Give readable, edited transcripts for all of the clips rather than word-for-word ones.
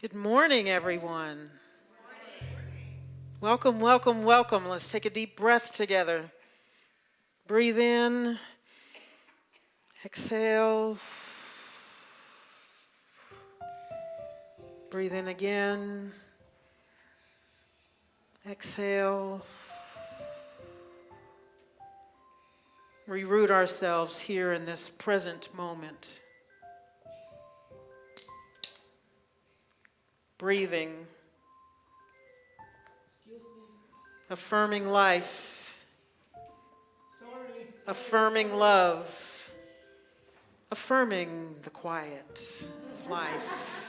Good morning, everyone. Welcome, welcome, welcome. Let's take a deep breath together. Breathe in, exhale. Breathe in again, exhale. Reroot ourselves here in this present moment. Breathing, affirming life, affirming love, affirming the quiet of life.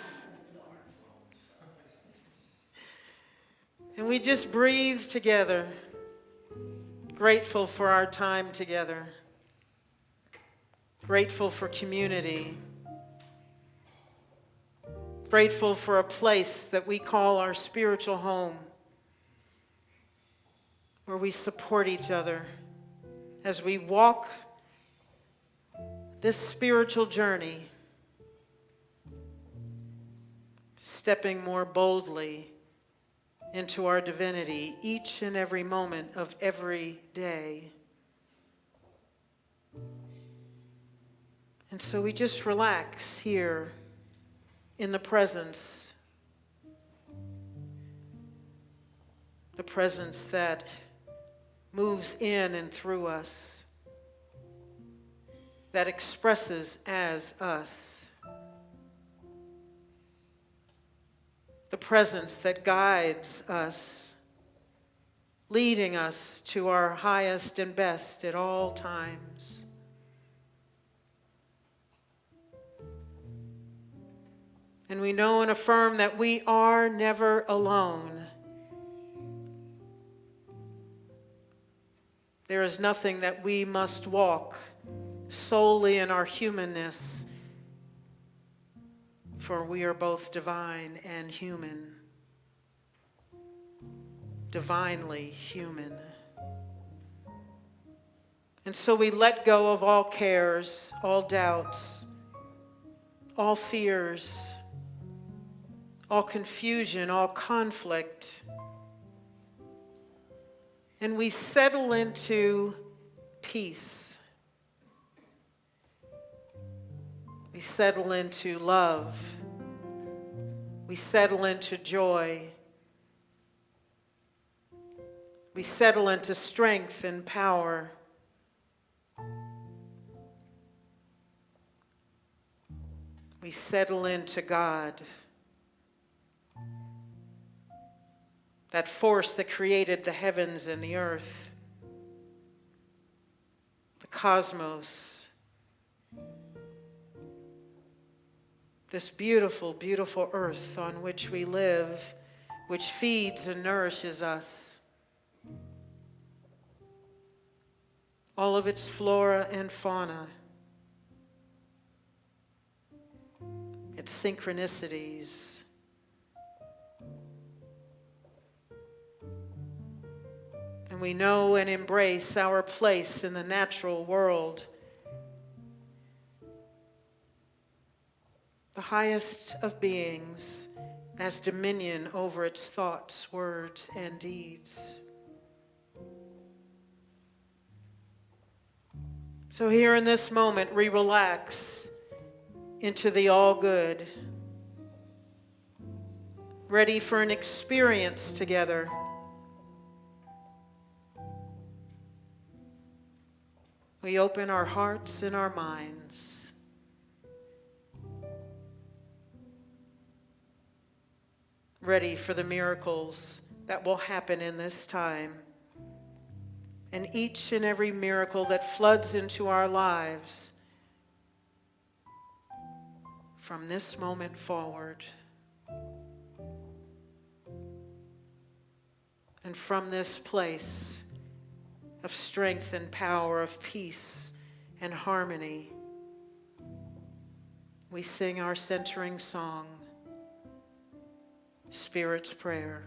And we just breathe together, grateful for our time together, grateful for community, grateful for a place that we call our spiritual home, where we support each other as we walk this spiritual journey, stepping more boldly into our divinity each and every moment of every day. And so we just relax here in the presence that moves in and through us, that expresses as us, the presence that guides us, leading us to our highest and best at all times. And we know and affirm that we are never alone. There is nothing that we must walk solely in our humanness, for we are both divine and human. Divinely human. And so we let go of all cares, all doubts, all fears, all confusion, all conflict. And we settle into peace. We settle into love. We settle into joy. We settle into strength and power. We settle into God. That force that created the heavens and the earth, the cosmos, this beautiful, beautiful earth on which we live, which feeds and nourishes us. All of its flora and fauna, its synchronicities, and we know and embrace our place in the natural world, the highest of beings has dominion over its thoughts, words, and deeds. So here in this moment, we relax into the all good, ready for an experience together. We open our hearts and our minds. Ready for the miracles that will happen in this time. And each and every miracle that floods into our lives from this moment forward. And from this place of strength and power, of peace and harmony, we sing our centering song, Spirit's Prayer.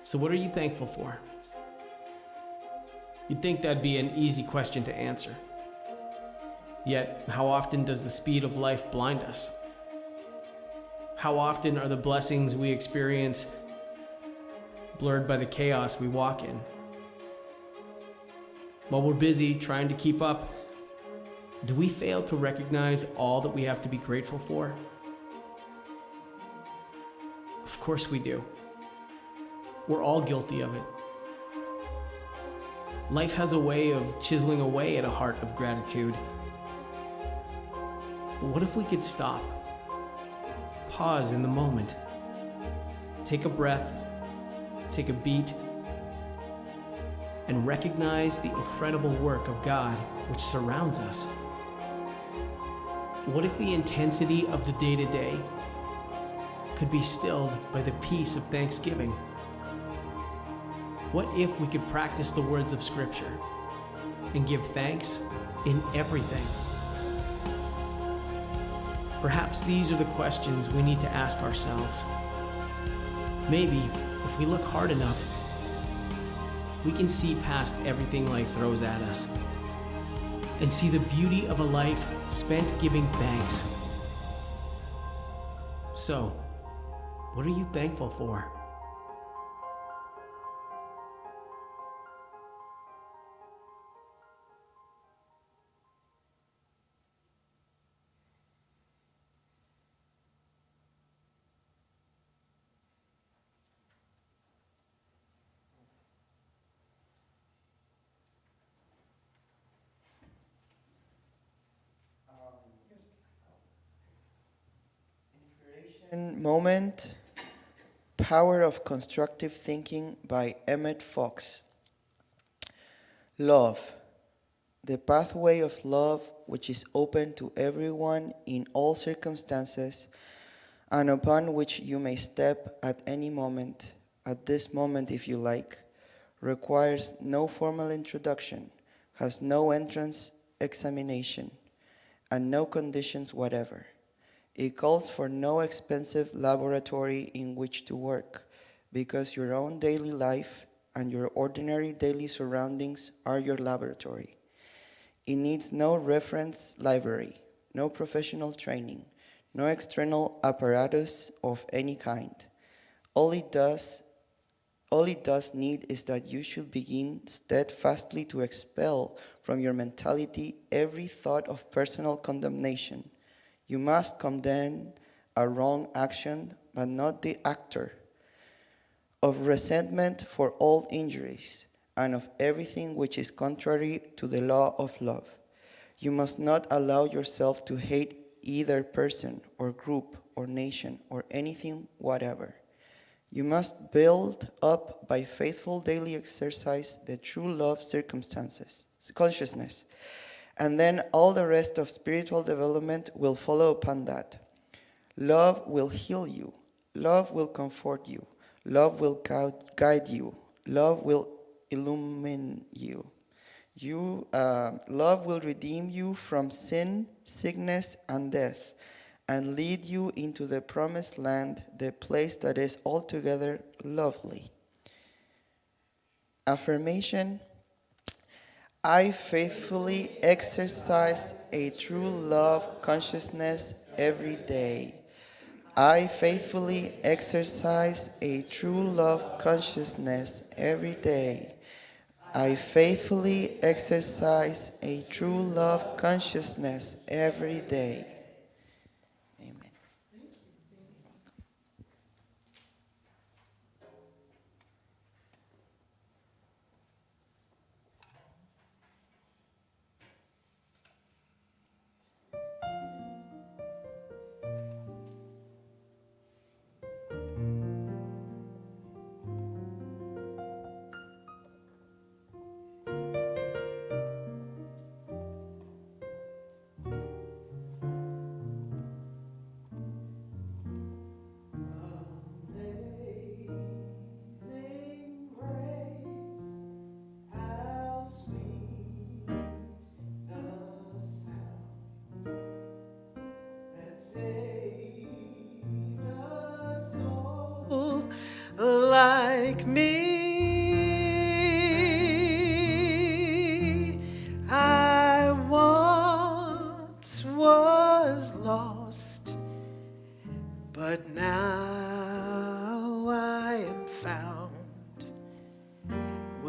So what are you thankful for? You'd think that'd be an easy question to answer. Yet, how often does the speed of life blind us? How often are the blessings we experience blurred by the chaos we walk in? While we're busy trying to keep up, do we fail to recognize all that we have to be grateful for? Of course we do. We're all guilty of it. Life has a way of chiseling away at a heart of gratitude. What if we could stop, pause in the moment, take a breath, take a beat, and recognize the incredible work of God which surrounds us? What if the intensity of the day-to-day could be stilled by the peace of thanksgiving? What if we could practice the words of Scripture and give thanks in everything? Perhaps these are the questions we need to ask ourselves. Maybe, if we look hard enough, we can see past everything life throws at us and see the beauty of a life spent giving thanks. So, what are you thankful for? Moment, Power of Constructive Thinking by Emmett Fox. Love, the pathway of love which is open to everyone in all circumstances and upon which you may step at any moment, at this moment if you like, requires no formal introduction, has no entrance examination, and no conditions whatever. It calls for no expensive laboratory in which to work, because your own daily life and your ordinary daily surroundings are your laboratory. It needs no reference library, no professional training, no external apparatus of any kind. All it does need is that you should begin steadfastly to expel from your mentality every thought of personal condemnation. You must condemn a wrong action, but not the actor, of resentment for all injuries, and of everything which is contrary to the law of love. You must not allow yourself to hate either person or group or nation or anything whatever. You must build up by faithful daily exercise the true love consciousness. And then all the rest of spiritual development will follow upon that. Love will heal you. Love will comfort you. Love will guide you. Love will illumine you. Love will redeem you from sin, sickness, and death, and lead you into the promised land, the place that is altogether lovely. Affirmation: I faithfully exercise a true love consciousness every day. I faithfully exercise a true love consciousness every day. I faithfully exercise a true love consciousness every day. Amen.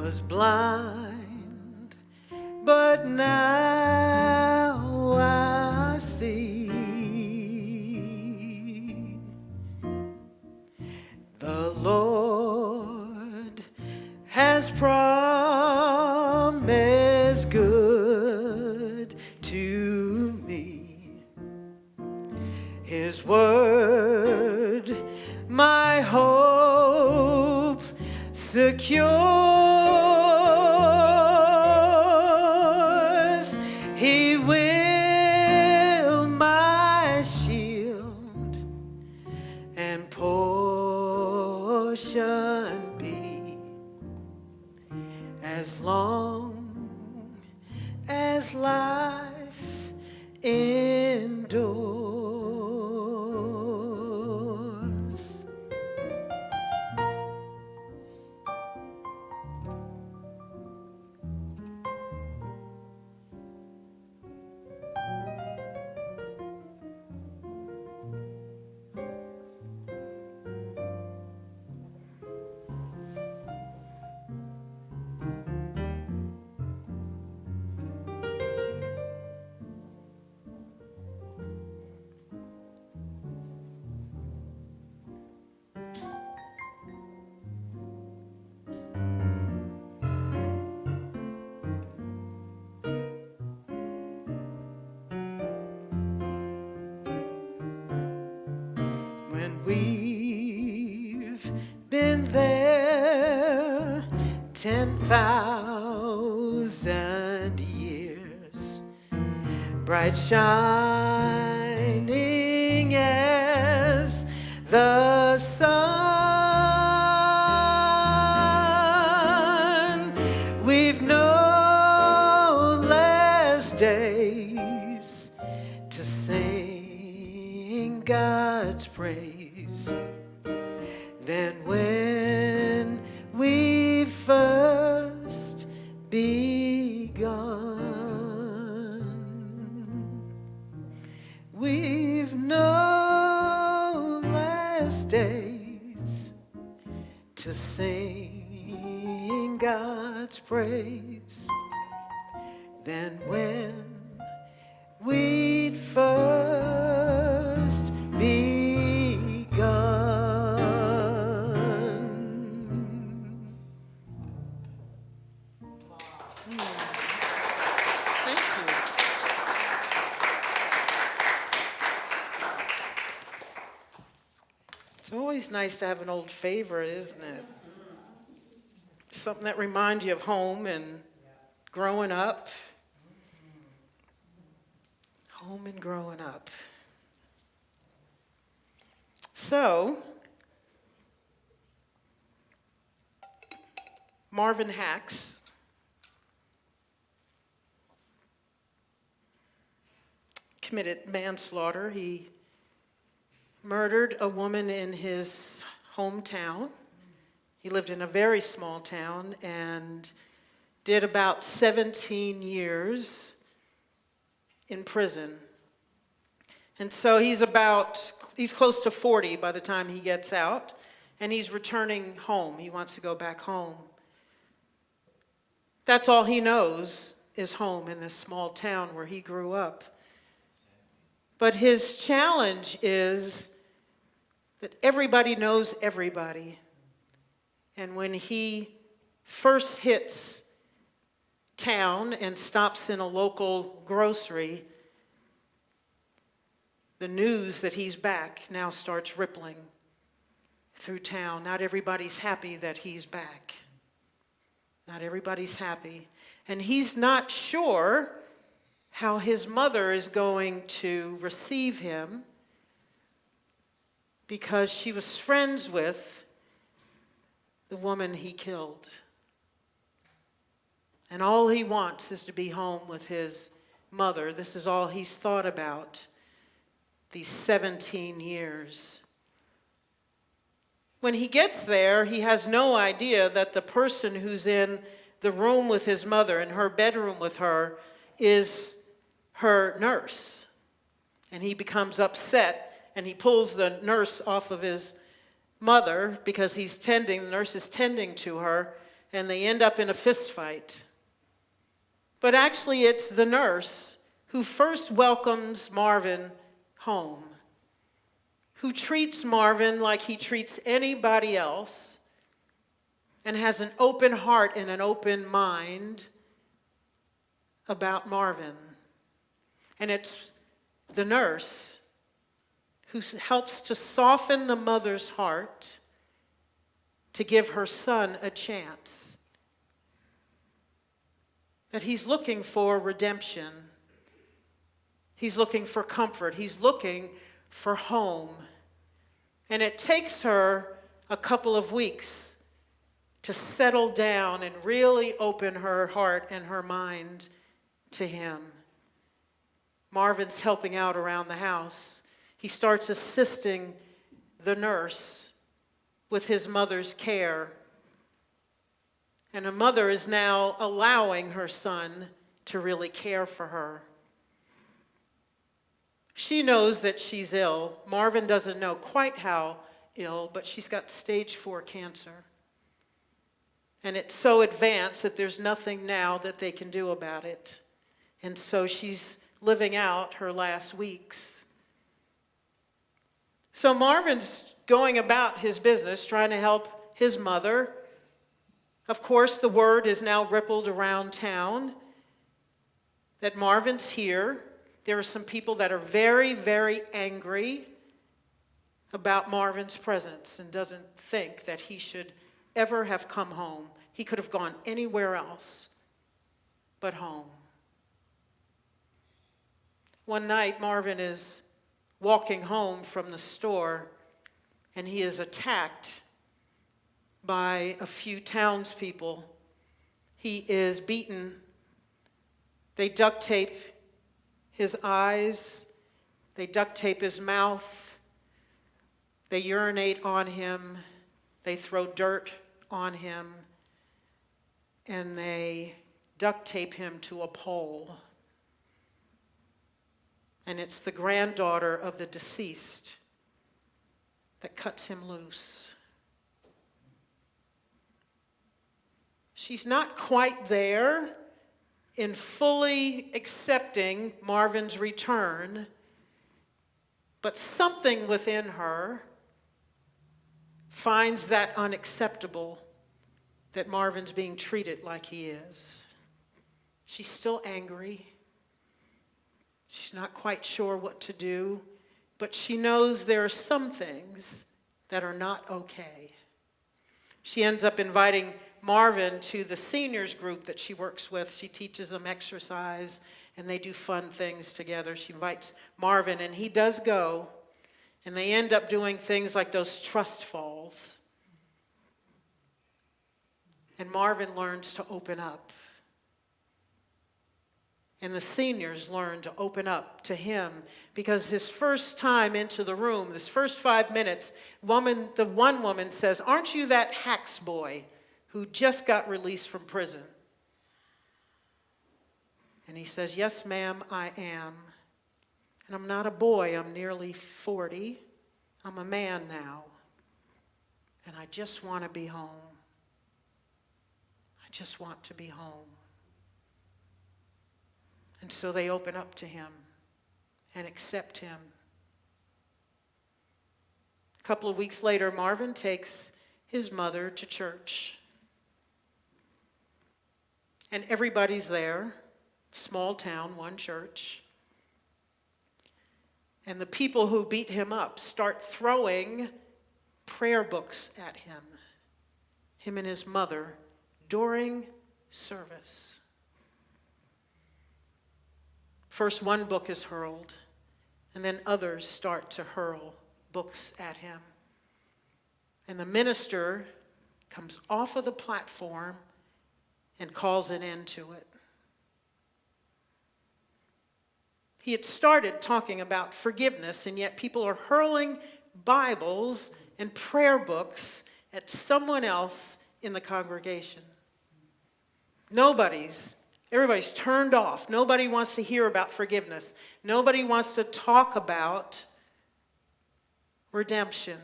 was blind, but now I see. The Lord has promised good to me. His word, my hope secures. He will my shield and portion be, as long as life endures. When we've been there 10,000 years, bright shining as the sun, we've no less days to sing God's praise than when we first begun. We've no less days to sing God's praise than when we'd first begun. Thank you. It's always nice to have an old favorite, isn't it? Something that reminds you of home and growing up. Home and growing up. So, Marvin Hacks committed manslaughter. He murdered a woman in his hometown. He lived in a very small town and did about 17 years in prison. And so he's close to 40 by the time he gets out, and he's returning home. He wants to go back home. That's all he knows is home in this small town where he grew up. But his challenge is that everybody knows everybody. And when he first hits town and stops in a local grocery, the news that he's back now starts rippling through town. Not everybody's happy that he's back. Not everybody's happy. And he's not sure how his mother is going to receive him because she was friends with the woman he killed. And all he wants is to be home with his mother. This is all he's thought about these 17 years. When he gets there, he has no idea that the person who's in the room with his mother, in her bedroom with her, is her nurse. And he becomes upset, and he pulls the nurse off of his mother because the nurse is tending to her and they end up in a fist fight. But actually, it's the nurse who first welcomes Marvin home, who treats Marvin like he treats anybody else, and has an open heart and an open mind about Marvin. And it's the nurse who helps to soften the mother's heart to give her son a chance. That he's looking for redemption. He's looking for comfort. He's looking for home. And it takes her a couple of weeks to settle down and really open her heart and her mind to him. Marvin's helping out around the house. He starts assisting the nurse with his mother's care. And a mother is now allowing her son to really care for her. She knows that she's ill. Marvin doesn't know quite how ill, but she's got stage 4 cancer. And it's so advanced that there's nothing now that they can do about it. And so she's living out her last weeks. So Marvin's going about his business, trying to help his mother. Of course, the word is now rippled around town that Marvin's here. There are some people that are very, very angry about Marvin's presence and doesn't think that he should ever have come home. He could have gone anywhere else but home. One night, Marvin is walking home from the store, and he is attacked by a few townspeople. He is beaten. They duct tape his eyes. They duct tape his mouth. They urinate on him. They throw dirt on him. And they duct tape him to a pole. And it's the granddaughter of the deceased that cuts him loose. She's not quite there in fully accepting Marvin's return, but something within her finds that unacceptable, that Marvin's being treated like he is. She's still angry. She's not quite sure what to do, but she knows there are some things that are not okay. She ends up inviting Marvin to the seniors group that she works with. She teaches them exercise, and they do fun things together. She invites Marvin, and he does go, and they end up doing things like those trust falls. And Marvin learns to open up. And the seniors learn to open up to him, because his first time into the room, this first 5 minutes, the one woman says, "Aren't you that Hacks boy who just got released from prison?" And he says, "Yes, ma'am, I am. And I'm not a boy, I'm nearly 40. I'm a man now. And I just want to be home. I just want to be home." And so they open up to him and accept him. A couple of weeks later, Marvin takes his mother to church. And everybody's there, small town, one church. And the people who beat him up start throwing prayer books at him and his mother, during service. First, one book is hurled, and then others start to hurl books at him. And the minister comes off of the platform and calls an end to it. He had started talking about forgiveness, and yet people are hurling Bibles and prayer books at someone else in the congregation. Everybody's turned off. Nobody wants to hear about forgiveness. Nobody wants to talk about redemption.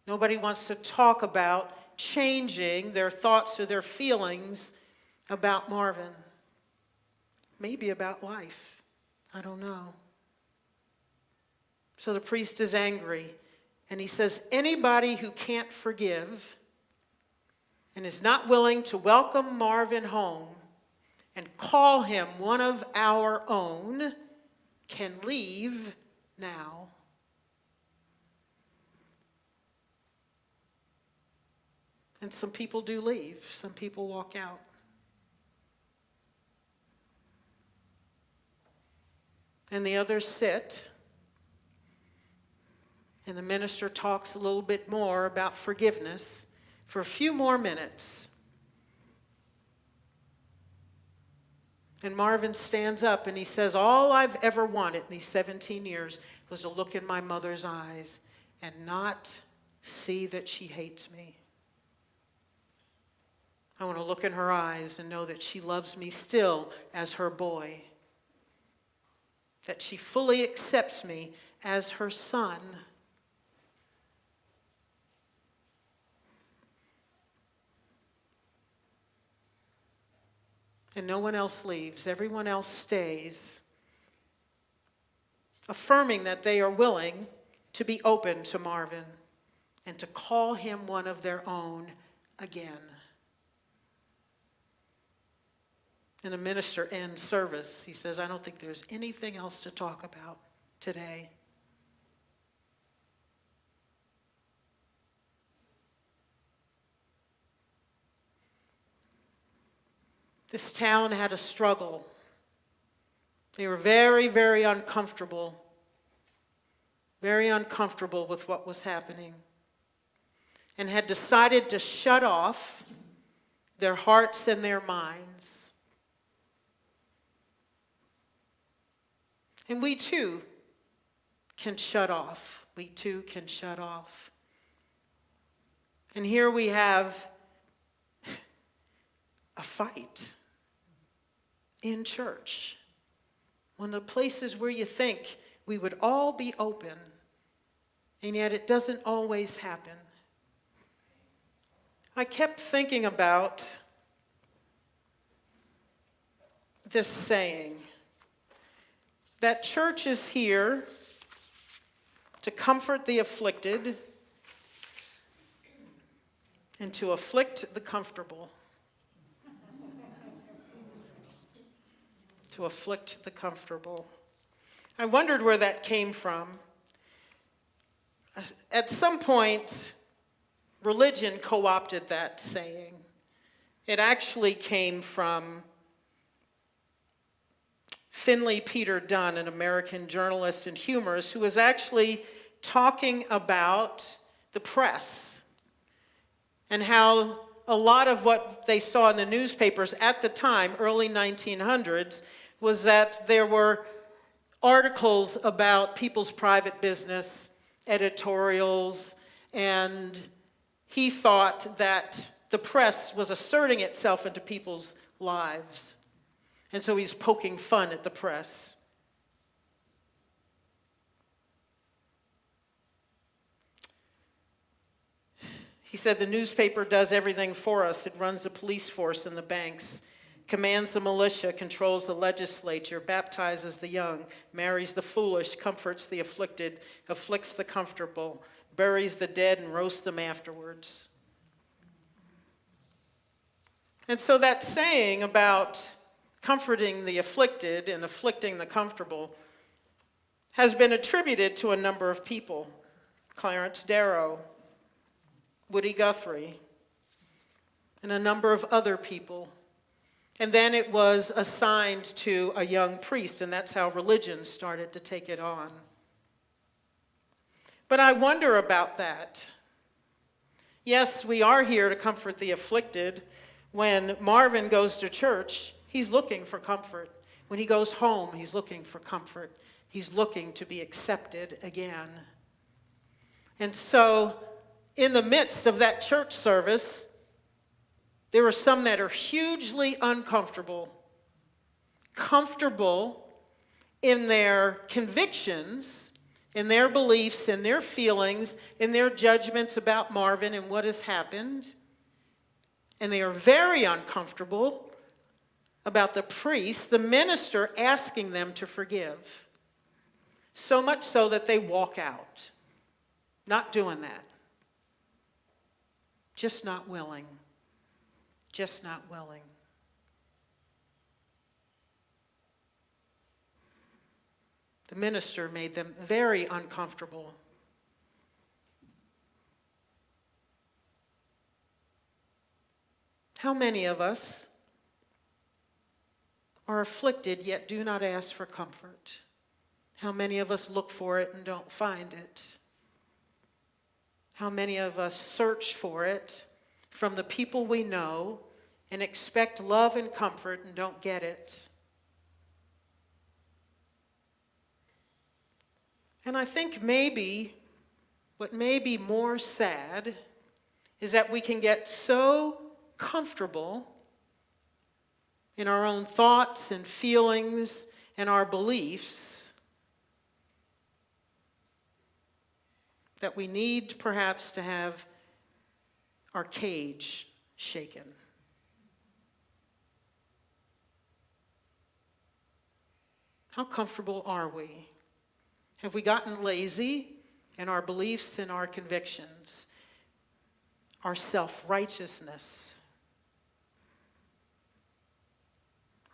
Nobody wants to talk about changing their thoughts or their feelings about Marvin. Maybe about life. I don't know. So the priest is angry, and he says, anybody who can't forgive and is not willing to welcome Marvin home and call him one of our own can leave now. And some people do leave. Some people walk out. And the others sit. And the minister talks a little bit more about forgiveness for a few more minutes. And Marvin stands up and he says, all I've ever wanted in these 17 years was to look in my mother's eyes and not see that she hates me. I want to look in her eyes and know that she loves me still as her boy. That she fully accepts me as her son. And no one else leaves. Everyone else stays, affirming that they are willing to be open to Marvin and to call him one of their own again. And the minister ends service. He says, I don't think there's anything else to talk about today. This town had a struggle. They were very, very uncomfortable with what was happening, and had decided to shut off their hearts and their minds. And we too can shut off. We too can shut off. And here we have a fight in church. One of the places where you think we would all be open, and yet it doesn't always happen. I kept thinking about this saying, that church is here to comfort the afflicted and to afflict the comfortable. To afflict the comfortable. I wondered where that came from. At some point, religion co-opted that saying. It actually came from Finley Peter Dunne, an American journalist and humorist, who was actually talking about the press and how a lot of what they saw in the newspapers at the time, early 1900s, was that there were articles about people's private business, editorials, and he thought that the press was asserting itself into people's lives. And so he's poking fun at the press. He said the newspaper does everything for us. It runs the police force and the banks, commands the militia, controls the legislature, baptizes the young, marries the foolish, comforts the afflicted, afflicts the comfortable, buries the dead, and roasts them afterwards. And so that saying about comforting the afflicted and afflicting the comfortable has been attributed to a number of people. Clarence Darrow, Woody Guthrie, and a number of other people. And then it was assigned to a young priest, and that's how religion started to take it on. But I wonder about that. Yes, we are here to comfort the afflicted. When Marvin goes to church, he's looking for comfort. When he goes home, he's looking for comfort. He's looking to be accepted again. And so, in the midst of that church service, there are some that are hugely uncomfortable, comfortable in their convictions, in their beliefs, in their feelings, in their judgments about Marvin and what has happened. And they are very uncomfortable about the priest, the minister, asking them to forgive. So much so that they walk out. Not doing that. Just not willing. Just not willing. The minister made them very uncomfortable. How many of us are afflicted yet do not ask for comfort? How many of us look for it and don't find it? How many of us search for it from the people we know and expect love and comfort and don't get it? And I think maybe what may be more sad is that we can get so comfortable in our own thoughts and feelings and our beliefs that we need perhaps to have our cage shaken. How comfortable are we? Have we gotten lazy in our beliefs and our convictions, our self-righteousness?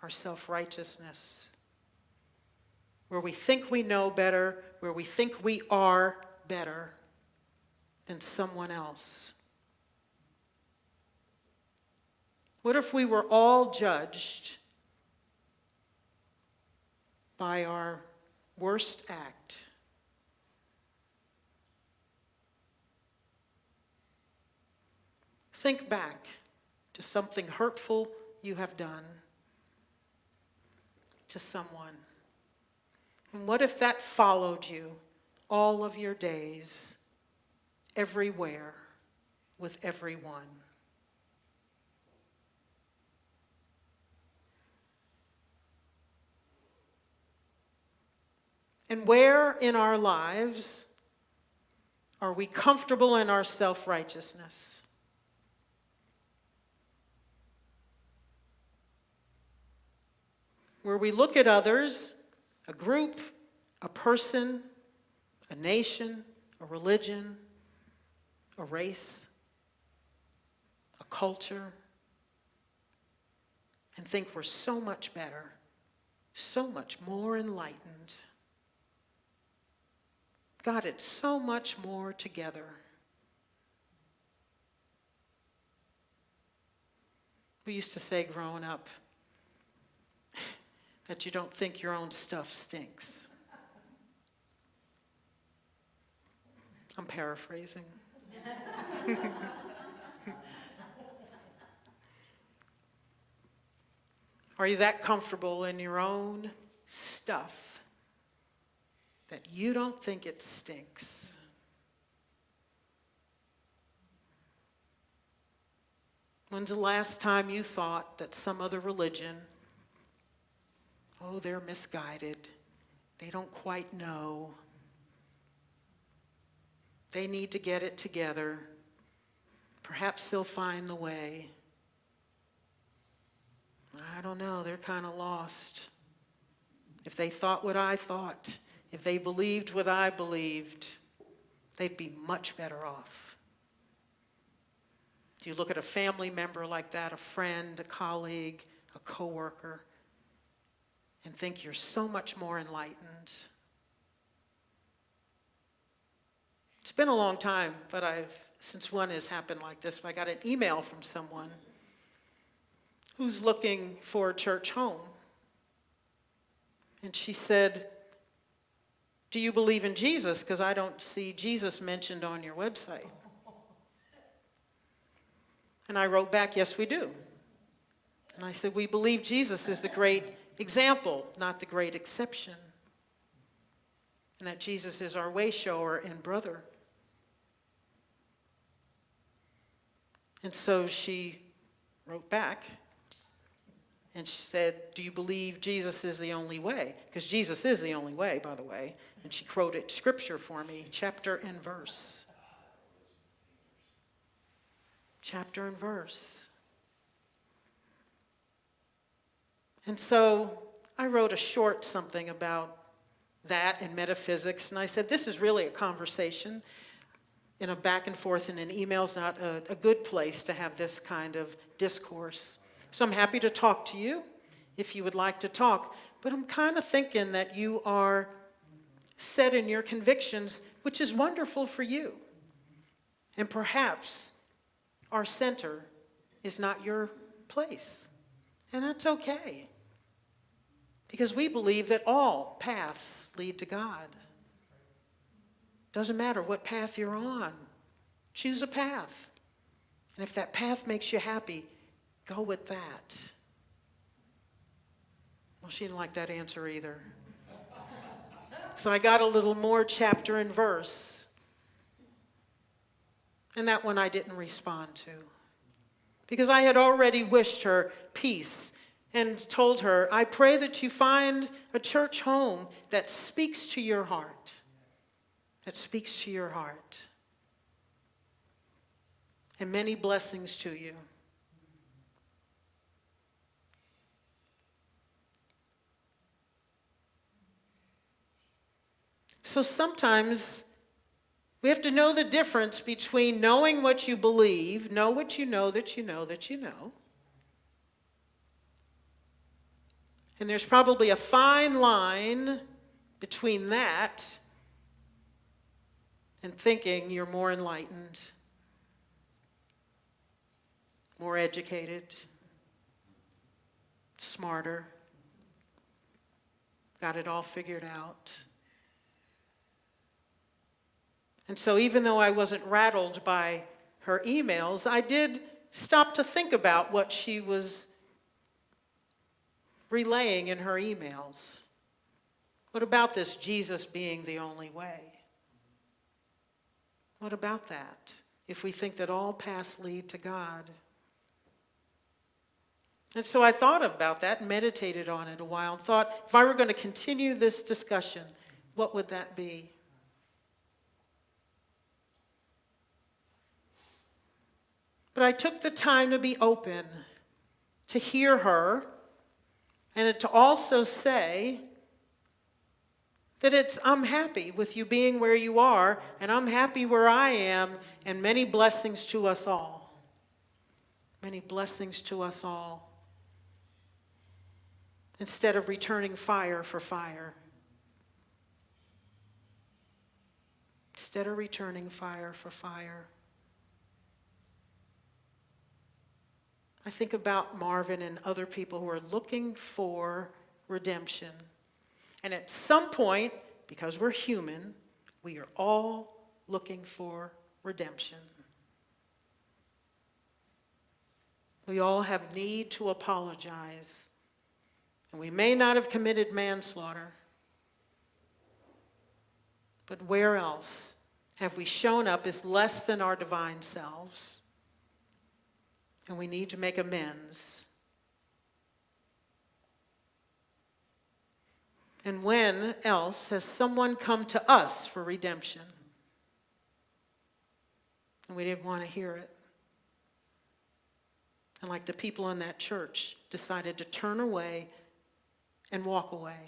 Our self-righteousness, where we think we know better, where we think we are better than someone else. What if we were all judged by our worst act? Think back to something hurtful you have done to someone. And what if that followed you all of your days, everywhere, with everyone? And where in our lives are we comfortable in our self-righteousness? Where we look at others, a group, a person, a nation, a religion, a race, a culture, and think we're so much better, so much more enlightened, got it so much more together. We used to say growing up that you don't think your own stuff stinks. I'm paraphrasing. Are you that comfortable in your own stuff that you don't think it stinks? When's the last time you thought that some other religion, oh, they're misguided, they don't quite know, they need to get it together, perhaps they'll find the way? I don't know, they're kind of lost. If they thought what I thought, if they believed what I believed, they'd be much better off. Do you look at a family member like that, a friend, a colleague, a coworker, and think you're so much more enlightened? It's been a long time, but since one has happened like this, I got an email from someone who's looking for a church home. And she said, "Do you believe in Jesus? Because I don't see Jesus mentioned on your website." And I wrote back, "Yes, we do." And I said, "We believe Jesus is the great example, not the great exception. And that Jesus is our way shower and brother." And so she wrote back and she said, "Do you believe Jesus is the only way?" Because Jesus is the only way, by the way. And she quoted scripture for me, chapter and verse. Chapter and verse. And so I wrote a short something about that and metaphysics, and I said, this is really a conversation. In a back and forth in an email is not a good place to have this kind of discourse. So I'm happy to talk to you if you would like to talk, but I'm kind of thinking that you are set in your convictions, which is wonderful for you. And perhaps our center is not your place, and that's okay. Because we believe that all paths lead to God. Doesn't matter what path you're on. Choose a path. And if that path makes you happy, go with that. Well, she didn't like that answer either. So I got a little more chapter and verse. And that one I didn't respond to. Because I had already wished her peace and told her, I pray that you find a church home that speaks to your heart. That speaks to your heart. And many blessings to you. So sometimes we have to know the difference between knowing what you believe, know what you know that you know that you know. And there's probably a fine line between that and thinking you're more enlightened, more educated, smarter, got it all figured out. And so even though I wasn't rattled by her emails, I did stop to think about what she was relaying in her emails. What about this Jesus being the only way? What about that? If we think that all paths lead to God. And so I thought about that and meditated on it a while and thought, if I were going to continue this discussion, what would that be? But I took the time to be open, to hear her, and to also say that I'm happy with you being where you are, and I'm happy where I am, and many blessings to us all. Many blessings to us all. Instead of returning fire for fire. Instead of returning fire for fire. I think about Marvin and other people who are looking for redemption. And at some point, because we're human, we are all looking for redemption. We all have need to apologize. And we may not have committed manslaughter, but where else have we shown up as less than our divine selves? And we need to make amends. And when else has someone come to us for redemption? And we didn't want to hear it. And like the people in that church decided to turn away and walk away.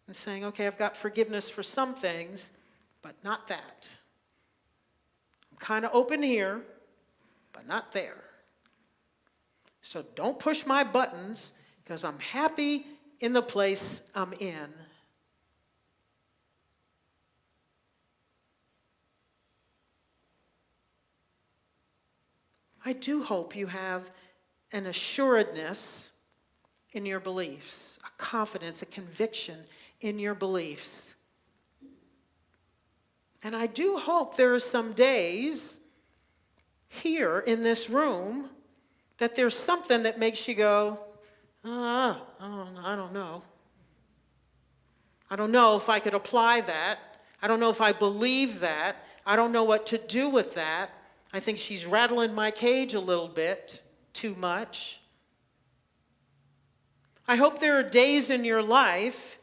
And saying, okay, I've got forgiveness for some things, but not that. I'm kind of open here, but not there. So don't push my buttons, because I'm happy in the place I'm in. I do hope you have an assuredness in your beliefs, a confidence, a conviction in your beliefs. And I do hope there are some days here in this room that there's something that makes you go, I don't know. I don't know if I could apply that. I don't know if I believe that. I don't know what to do with that. I think she's rattling my cage a little bit too much. I hope there are days in your life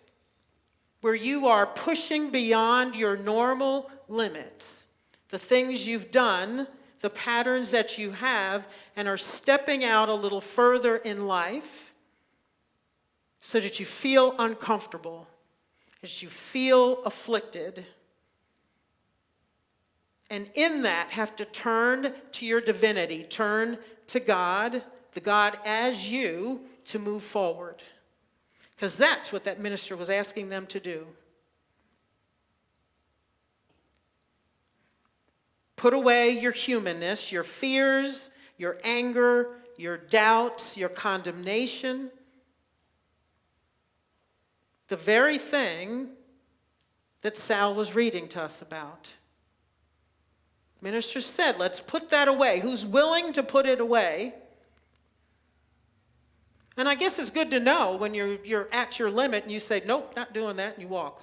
where you are pushing beyond your normal limits. The things you've done, the patterns that you have and are stepping out a little further in life so that you feel uncomfortable, that you feel afflicted, and in that have to turn to your divinity, turn to God, the God as you, to move forward. Because that's what that minister was asking them to do. Put away your humanness, your fears, your anger, your doubts, your condemnation. The very thing that Sal was reading to us about. Minister said, let's put that away. Who's willing to put it away? And I guess it's good to know when you're at your limit and you say, nope, not doing that, and you walk.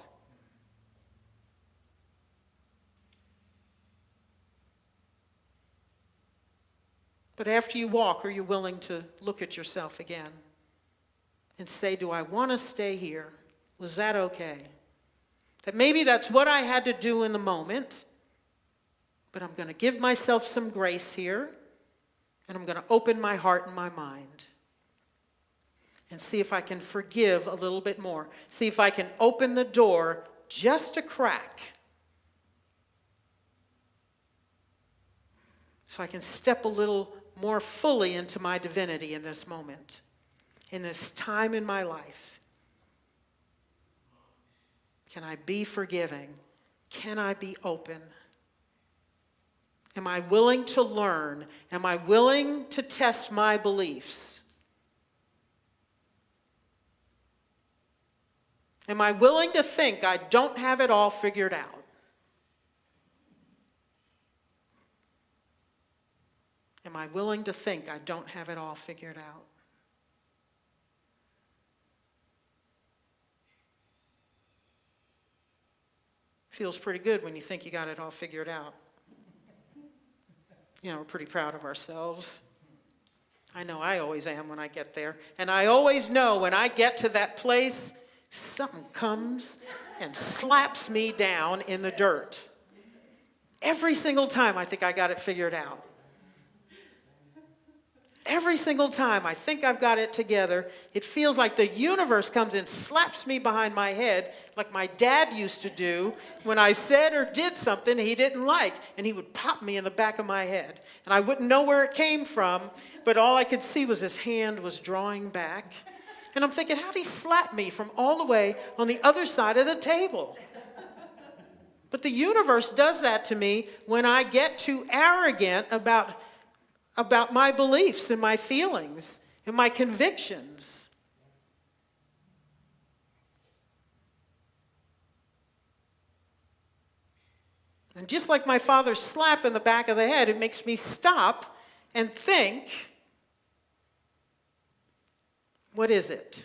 But after you walk, are you willing to look at yourself again and say, do I want to stay here? Was that okay? That maybe that's what I had to do in the moment, but I'm going to give myself some grace here, and I'm going to open my heart and my mind and see if I can forgive a little bit more. See if I can open the door just a crack so I can step a little more fully into my divinity in this moment, in this time in my life. Can I be forgiving? Can I be open? Am I willing to learn? Am I willing to test my beliefs? Am I willing to think I don't have it all figured out? Am I willing to think I don't have it all figured out? Feels pretty good when you think you got it all figured out. You know, we're pretty proud of ourselves. I know I always am when I get there. And I always know when I get to that place, something comes and slaps me down in the dirt. Every single time I think I got it figured out. Every single time I think I've got it together, it feels like the universe comes and slaps me behind my head like my dad used to do when I said or did something he didn't like, and he would pop me in the back of my head. And I wouldn't know where it came from, but all I could see was his hand was drawing back. And I'm thinking, how'd he slap me from all the way on the other side of the table? But the universe does that to me when I get too arrogant about my beliefs and my feelings and my convictions. And just like my father's slap in the back of the head, it makes me stop and think, what is it?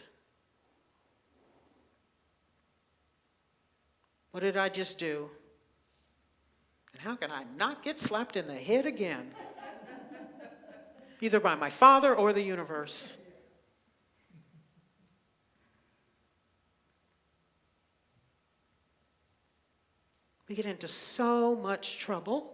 What did I just do? And how can I not get slapped in the head again? Either by my father or the universe. We get into so much trouble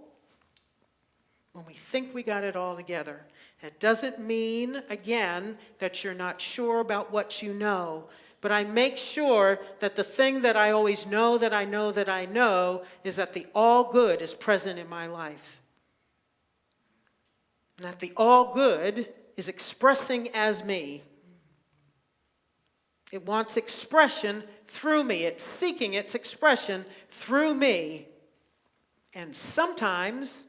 when we think we got it all together. It doesn't mean, again, that you're not sure about what you know, but I make sure that the thing that I always know that I know that I know is that the all good is present in my life. And that the all good is expressing as me. It wants expression through me. It's seeking its expression through me. And sometimes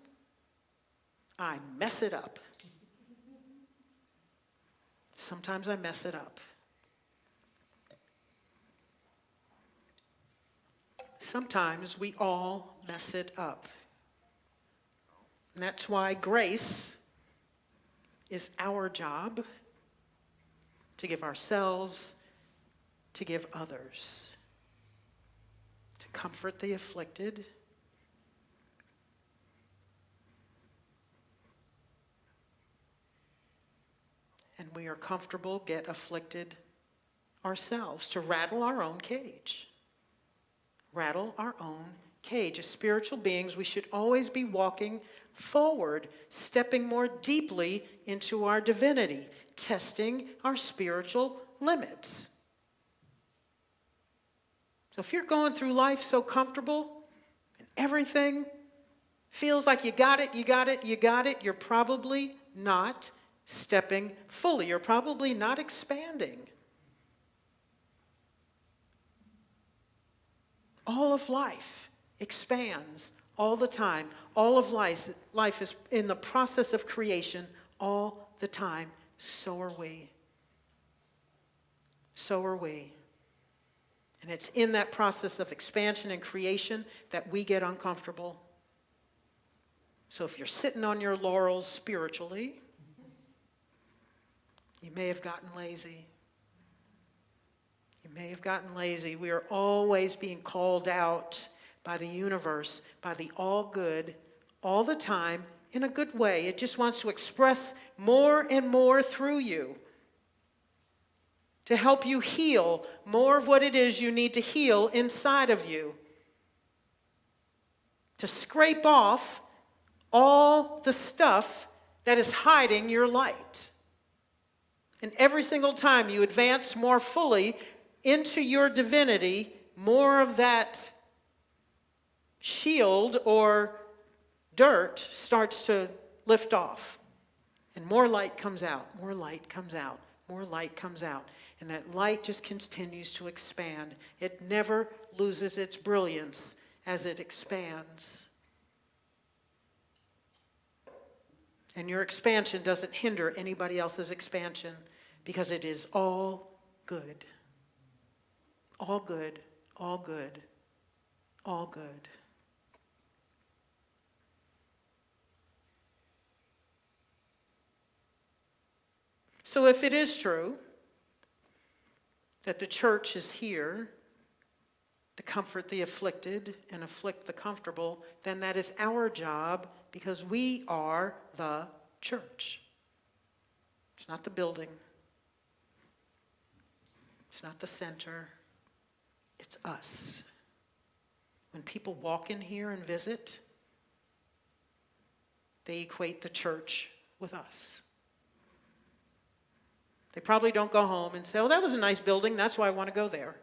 I mess it up. Sometimes I mess it up. Sometimes we all mess it up. And that's why grace is our job to give ourselves, to give others, to comfort the afflicted, and we are comfortable, get afflicted ourselves, to rattle our own cage. Rattle our own cage. As spiritual beings, we should always be walking forward, stepping more deeply into our divinity, testing our spiritual limits. So if you're going through life so comfortable and everything feels like you got it, you're probably not stepping fully. You're probably not expanding. All of life expands all the time. All of life is in the process of creation all the time. So are we. So are we. And it's in that process of expansion and creation that we get uncomfortable. So if you're sitting on your laurels spiritually, you may have gotten lazy. You may have gotten lazy. We are always being called out by the universe, by the all good, all the time, in a good way. It just wants to express more and more through you, to help you heal more of what it is you need to heal inside of you, to scrape off all the stuff that is hiding your light. And every single time you advance more fully into your divinity, more of that shield or dirt starts to lift off. And more light comes out, more light comes out, more light comes out. And that light just continues to expand. It never loses its brilliance as it expands. And your expansion doesn't hinder anybody else's expansion because it is all good. All good, all good, all good. So if it is true that the church is here to comfort the afflicted and afflict the comfortable, then that is our job because we are the church. It's not the building. It's not the center. It's us. When people walk in here and visit, they equate the church with us. They probably don't go home and say, oh, that was a nice building, that's why I want to go there.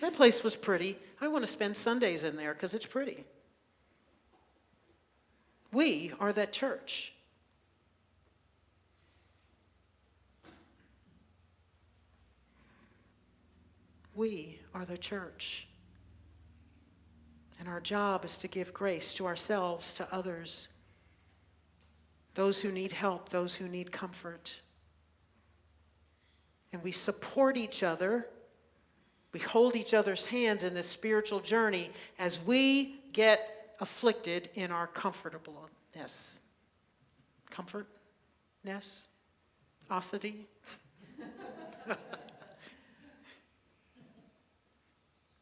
That place was pretty. I want to spend Sundays in there because it's pretty. We are that church. We are the church. And our job is to give grace to ourselves, to others, those who need help, those who need comfort. And we support each other. We hold each other's hands in this spiritual journey as we get afflicted in our comfortableness. Comfortness? Osity?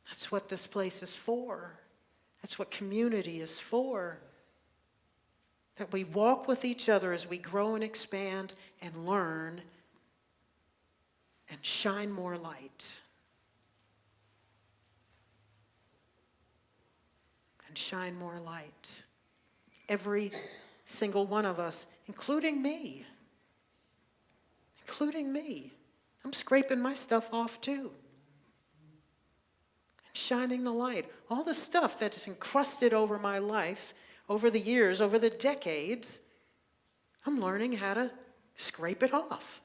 That's what this place is for. That's what community is for. That we walk with each other as we grow and expand and learn and shine more light. And shine more light. Every single one of us, including me. Including me. I'm scraping my stuff off too. And shining the light. All the stuff that's encrusted over my life, over the years, over the decades, I'm learning how to scrape it off.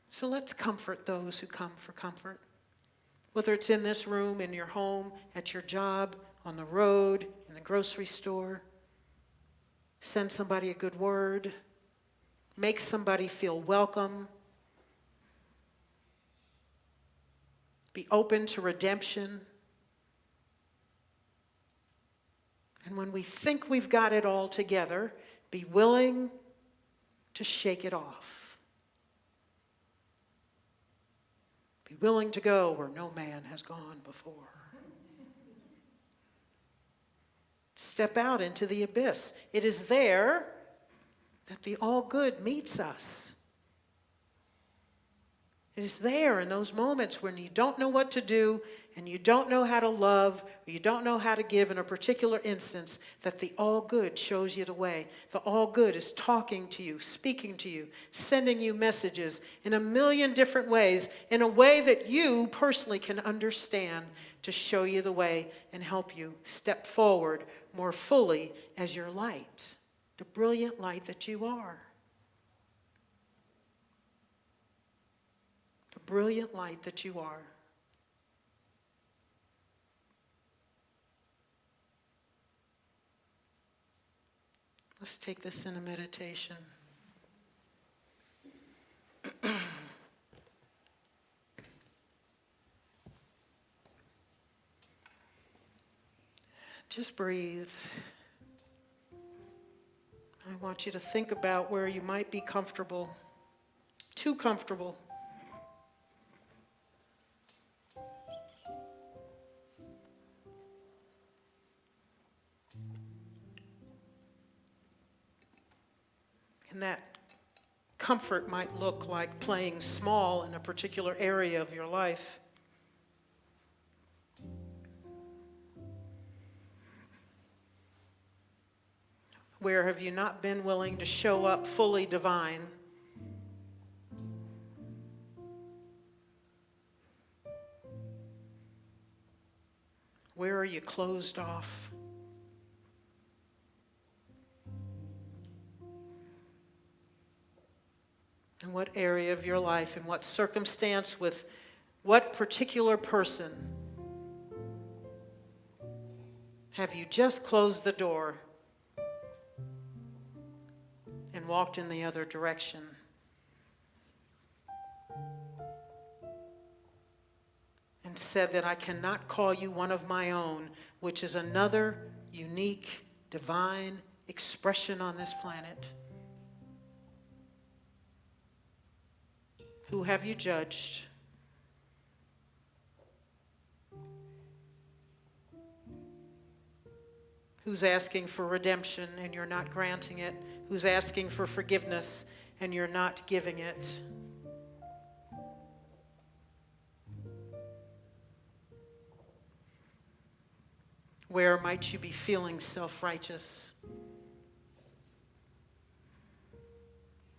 So let's comfort those who come for comfort. Whether it's in this room, in your home, at your job, on the road, in the grocery store. Send somebody a good word. Make somebody feel welcome. Be open to redemption. And when we think we've got it all together, be willing to shake it off. Be willing to go where no man has gone before. It's step out into the abyss. It is there that the all good meets us. It is there in those moments when you don't know what to do and you don't know how to love or you don't know how to give in a particular instance that the all good shows you the way. The all good is talking to you, speaking to you, sending you messages in a million different ways, in a way that you personally can understand, to show you the way and help you step forward more fully as your light, the brilliant light that you are. The brilliant light that you are. Let's take this in a meditation. Just breathe. I want you to think about where you might be comfortable, too comfortable. And that comfort might look like playing small in a particular area of your life. Where have you not been willing to show up fully divine? Where are you closed off? In what area of your life, in what circumstance, with what particular person have you just closed the door and walked in the other direction? And said that I cannot call you one of my own, which is another unique, divine expression on this planet. Who have you judged? Who's asking for redemption and you're not granting it? Who's asking for forgiveness and you're not giving it? Where might you be feeling self-righteous?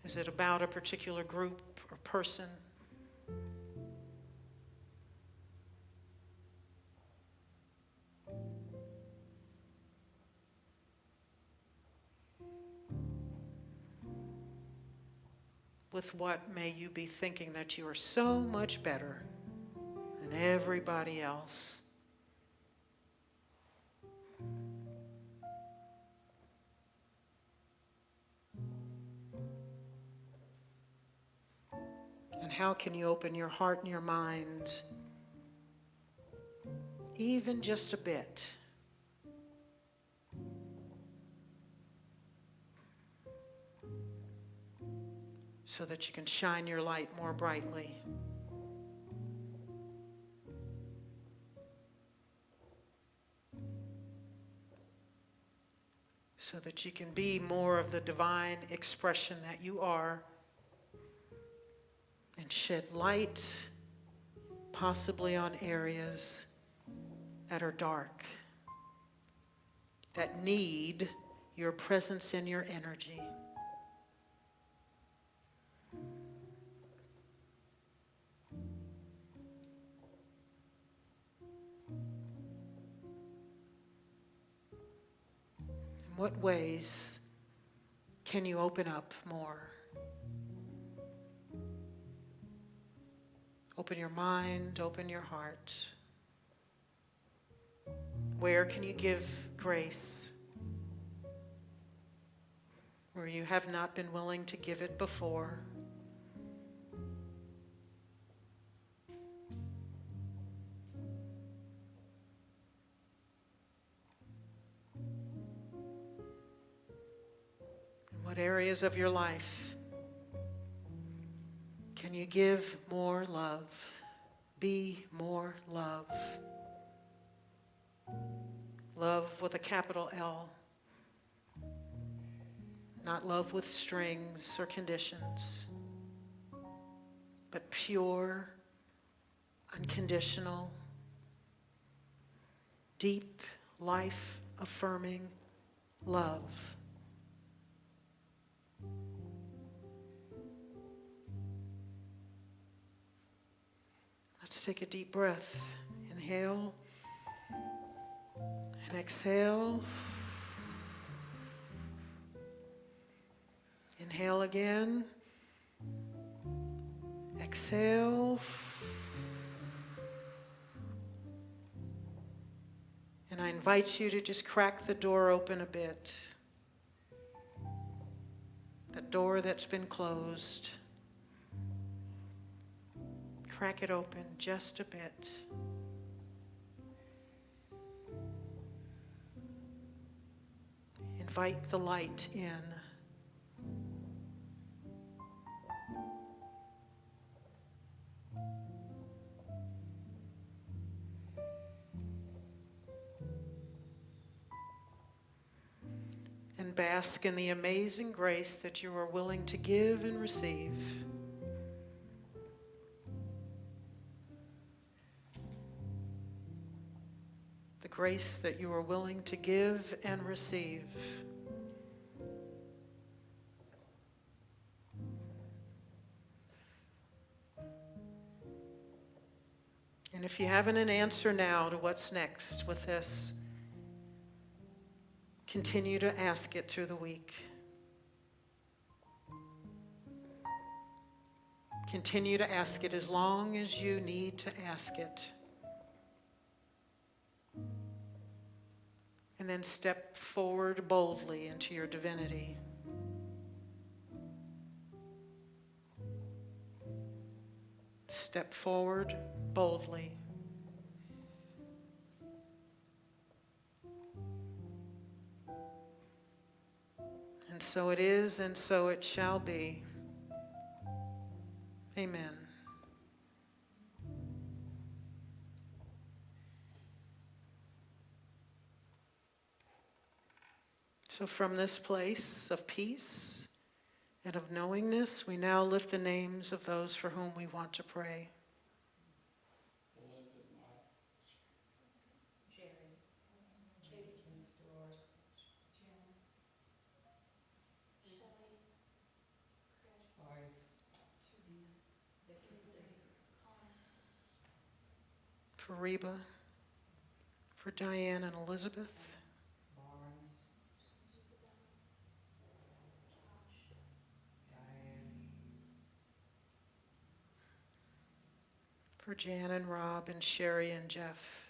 Is it about a particular group or person? With what may you be thinking that you are so much better than everybody else? And how can you open your heart and your mind even just a bit so that you can shine your light more brightly? So that you can be more of the divine expression that you are and shed light possibly on areas that are dark, that need your presence and your energy. In what ways can you open up more? Open your mind, open your heart. Where can you give grace where you have not been willing to give it before? In what areas of your life can you give more love? Be more love. Love with a capital L. Not love with strings or conditions, but pure, unconditional, deep, life-affirming love. Let's take a deep breath. Inhale and exhale. Inhale again. Exhale. And I invite you to just crack the door open a bit. The door that's been closed. Crack it open just a bit. Invite the light in. And bask in the amazing grace that you are willing to give and receive. The grace that you are willing to give and receive. And if you haven't an answer now to what's next with this, continue to ask it through the week. Continue to ask it as long as you need to ask it. And then step forward boldly into your divinity. Step forward boldly. And so it is, and so it shall be. Amen. So from this place of peace and of knowingness, we now lift the names of those for whom we want to pray. For Reba, for Diane and Elizabeth, for Jan and Rob and Sherry and Jeff,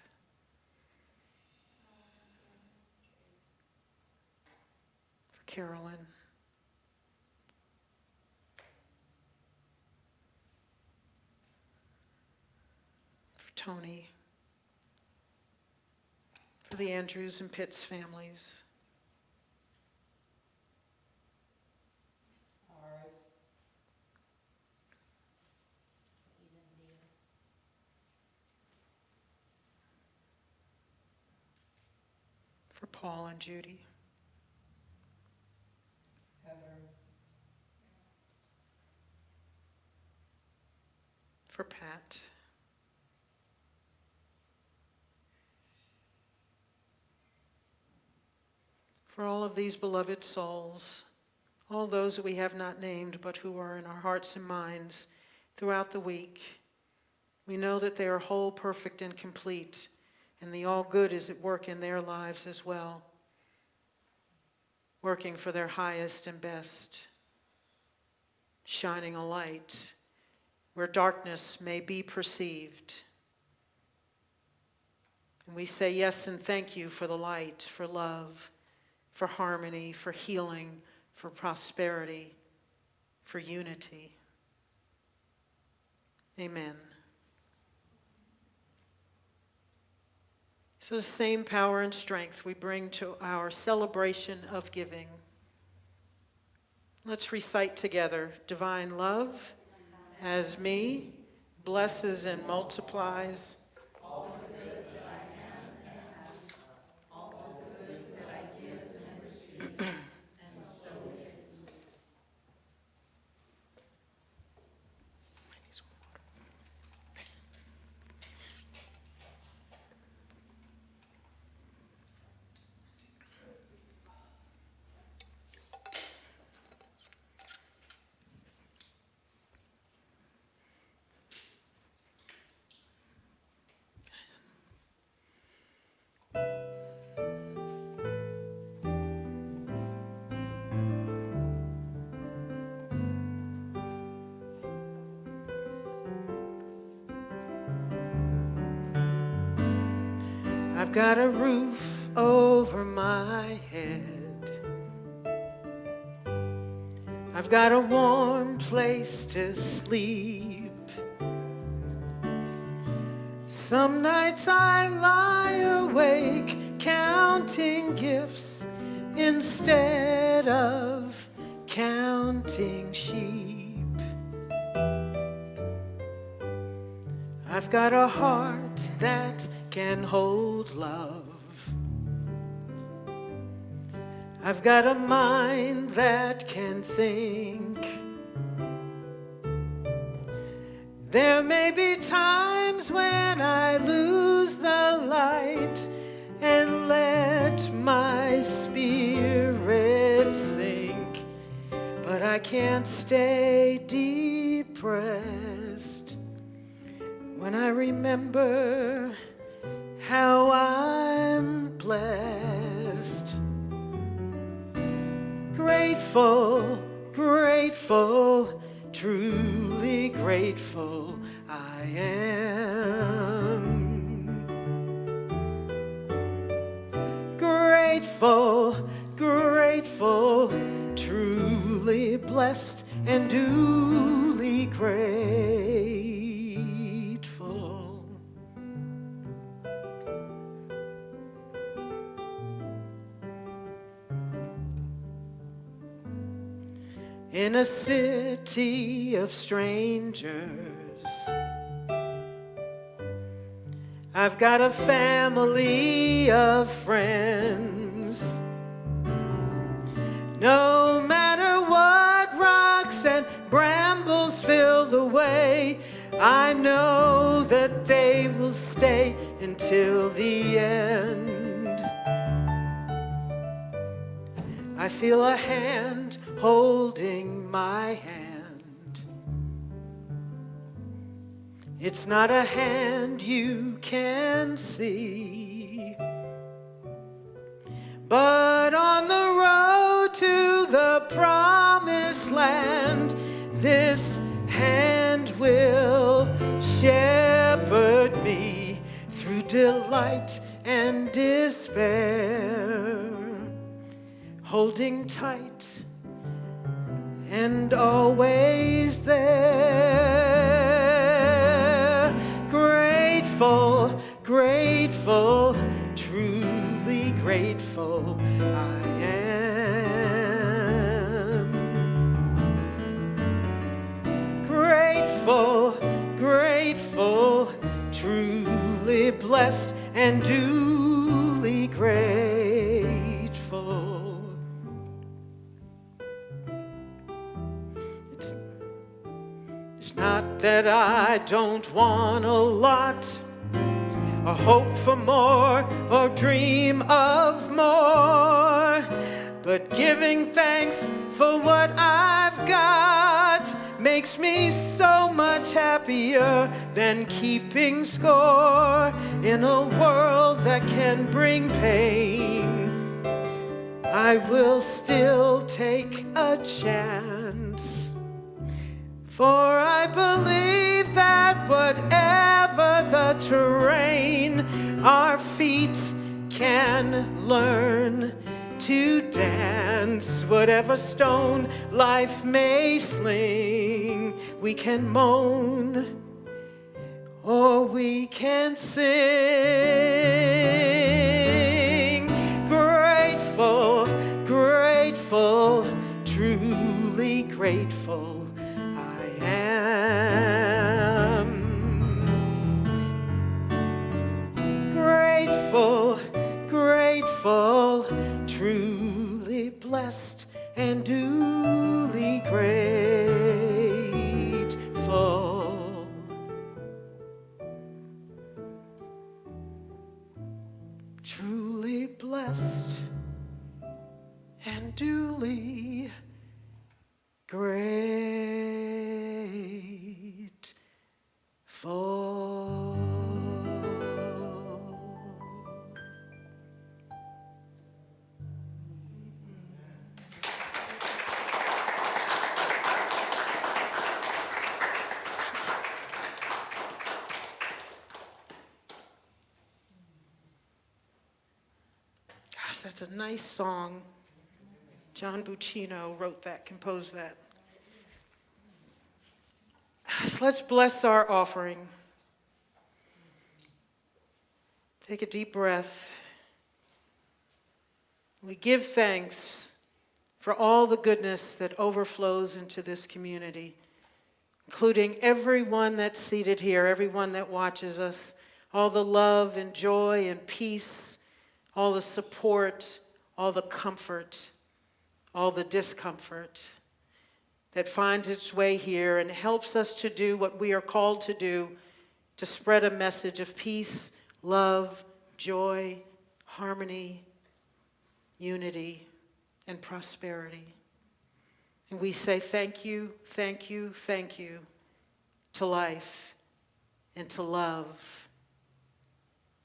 for Carolyn, for Tony, for the Andrews and Pitts families, for Paul and Judy, for Pat, for all of these beloved souls, all those that we have not named but who are in our hearts and minds throughout the week. We know that they are whole, perfect, and complete, and the all good is at work in their lives as well, working for their highest and best, shining a light where darkness may be perceived. And we say yes and thank you for the light, for love, for harmony, for healing, for prosperity, for unity. Amen. So the same power and strength we bring to our celebration of giving. Let's recite together. Divine love as me blesses and multiplies all the good that I can and all I've got a roof over my head. I've got a warm place to sleep. Some nights I lie awake counting gifts instead of counting sheep. I've got a heart that can hold love. I've got a mind that can think. There may be times when I lose the light and let my spirit sink, but I can't stay depressed when I remember how I'm blessed. Grateful, grateful, truly grateful I am. Grateful, grateful, truly blessed and duly grateful. In a city of strangers, I've got a family of friends. No matter what rocks and brambles fill the way, I know that they will stay until the end. I feel a hand holding my hand. It's not a hand you can see, but on the road to the promised land, this hand will shepherd me through delight and despair, holding tight and always there. Grateful, grateful, truly grateful I am. Grateful, grateful, truly blessed and duly grateful. It's not that I don't want a lot, or hope for more, or dream of more, but giving thanks for what I've got makes me so much happier than keeping score. In a world that can bring pain, I will still take a chance, for I believe that whatever the terrain, our feet can learn to dance. Whatever stone life may sling, we can moan or we can sing. Grateful, grateful, truly grateful I am. Grateful, grateful, truly blessed and duly grateful. Truly blessed and duly grateful. That's a nice song. John Buccino wrote that, composed that. So let's bless our offering. Take a deep breath. We give thanks for all the goodness that overflows into this community, including everyone that's seated here, everyone that watches us, all the love and joy and peace, all the support, all the comfort, all the discomfort that finds its way here and helps us to do what we are called to do, to spread a message of peace, love, joy, harmony, unity, and prosperity. And we say thank you, thank you, thank you to life and to love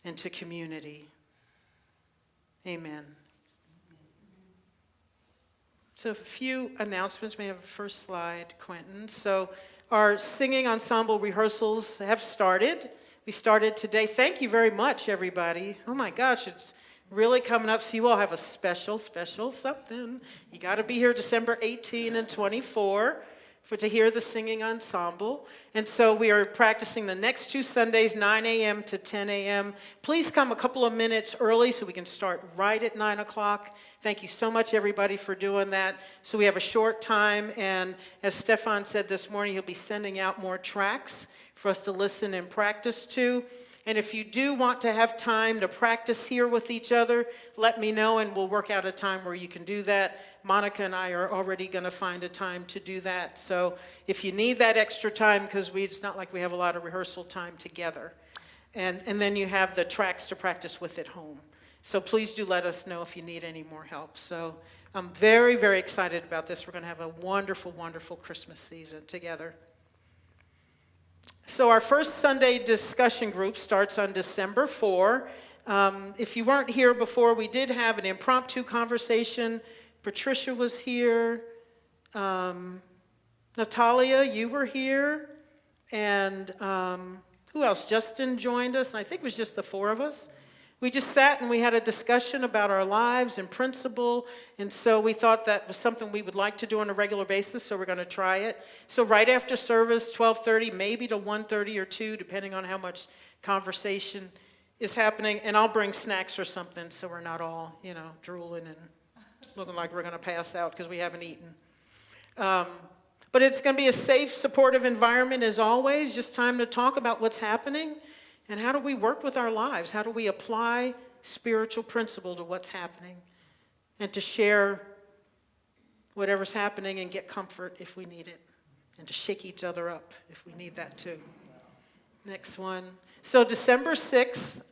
and to community. Amen. So a few announcements. May I have a first slide, Quentin. So our singing ensemble rehearsals have started. We started today. Thank you very much, everybody. Oh my gosh, it's really coming up. So you all have a special something. You got to be here December 18 and 24 to hear the singing ensemble. And so we are practicing the next 2 Sundays, 9 a.m. to 10 a.m. Please come a couple of minutes early so we can start right at 9 o'clock. Thank you so much, everybody, for doing that. So we have a short time, and as Stefan said this morning, he'll be sending out more tracks for us to listen and practice to. And if you do want to have time to practice here with each other, let me know and we'll work out a time where you can do that. Monica and I are already going to find a time to do that. So if you need that extra time, because it's not like we have a lot of rehearsal time together. And then you have the tracks to practice with at home. So please do let us know if you need any more help. So I'm very, very excited about this. We're going to have a wonderful, wonderful Christmas season together. So our first Sunday discussion group starts on December 4. If you weren't here before, we did have an impromptu conversation. Patricia was here. Natalia, you were here. And who else? Justin joined us, and I think it was just the 4 of us. We just sat and we had a discussion about our lives and principle, and so we thought that was something we would like to do on a regular basis, so we're going to try it. So right after service, 12:30, maybe to 1:30 or 2, depending on how much conversation is happening, and I'll bring snacks or something so we're not all, drooling and looking like we're going to pass out because we haven't eaten. But it's going to be a safe, supportive environment as always, just time to talk about what's happening. And how do we work with our lives? How do we apply spiritual principle to what's happening? And to share whatever's happening and get comfort if we need it. And to shake each other up if we need that too. Next one. So December 6th,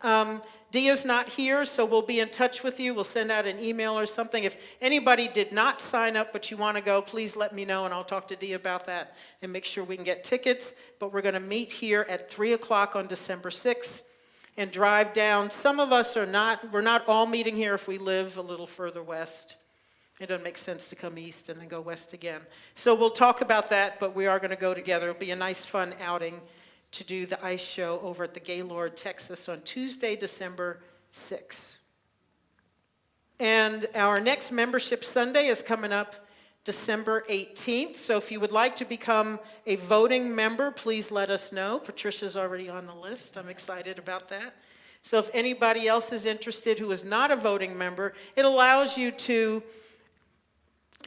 Dia's not here, so we'll be in touch with you. We'll send out an email or something. If anybody did not sign up but you want to go, please let me know, and I'll talk to Dia about that and make sure we can get tickets. But we're going to meet here at 3 o'clock on December 6th and drive down. Some of us we're not all meeting here if we live a little further west. It doesn't make sense to come east and then go west again. So we'll talk about that, but we are going to go together. It'll be a nice, fun outing to do the ice show over at the Gaylord, Texas on Tuesday, December 6th. And our next membership Sunday is coming up December 18th. So if you would like to become a voting member, please let us know. Patricia's already on the list. I'm excited about that. So if anybody else is interested who is not a voting member, it allows you to,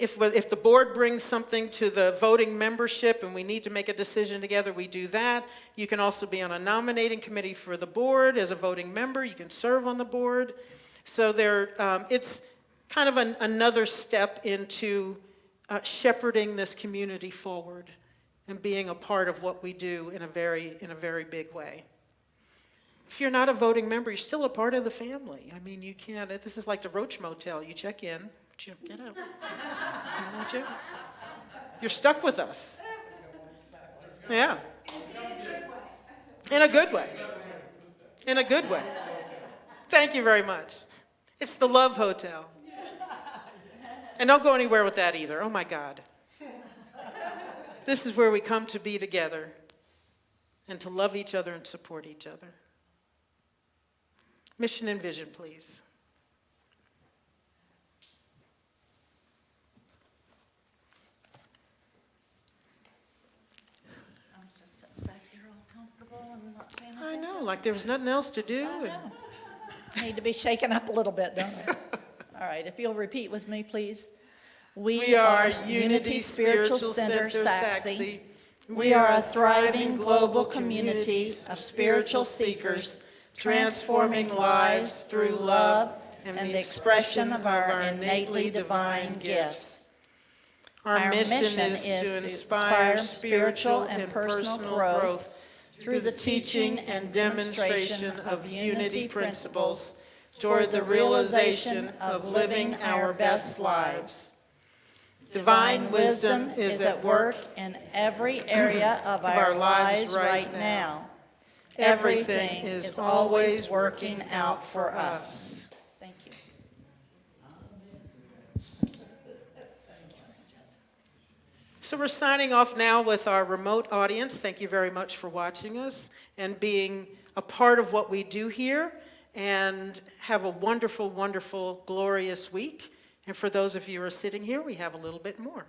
if the board brings something to the voting membership and we need to make a decision together, we do that. You can also be on a nominating committee for the board as a voting member. You can serve on the board. So it's kind of another step into shepherding this community forward and being a part of what we do in a very big way. If you're not a voting member, you're still a part of the family. I mean, you can't, this is like the Roach Motel. You check in, but you get out. You're stuck with us. Yeah. In a good way. In a good way. Thank you very much. It's the Love Hotel. And don't go anywhere with that either. Oh my God. This is where we come to be together and to love each other and support each other. Mission and vision, please. paying I attention? know, like there was nothing else to do. I and- know. Need to be shaken up a little bit, don't I? All right, if you'll repeat with me, please. We are Unity Spiritual Center Saxe. We are a thriving global community of spiritual seekers, transforming lives through love and the expression of our innately divine gifts. Our mission is to inspire spiritual and personal growth through the teaching and demonstration of unity principles toward the realization of living our best lives. Divine wisdom is at work in every area of our lives right now. Everything is always working out for us. Thank you. So we're signing off now with our remote audience. Thank you very much for watching us and being a part of what we do here. And have a wonderful, wonderful, glorious week. And for those of you who are sitting here, we have a little bit more.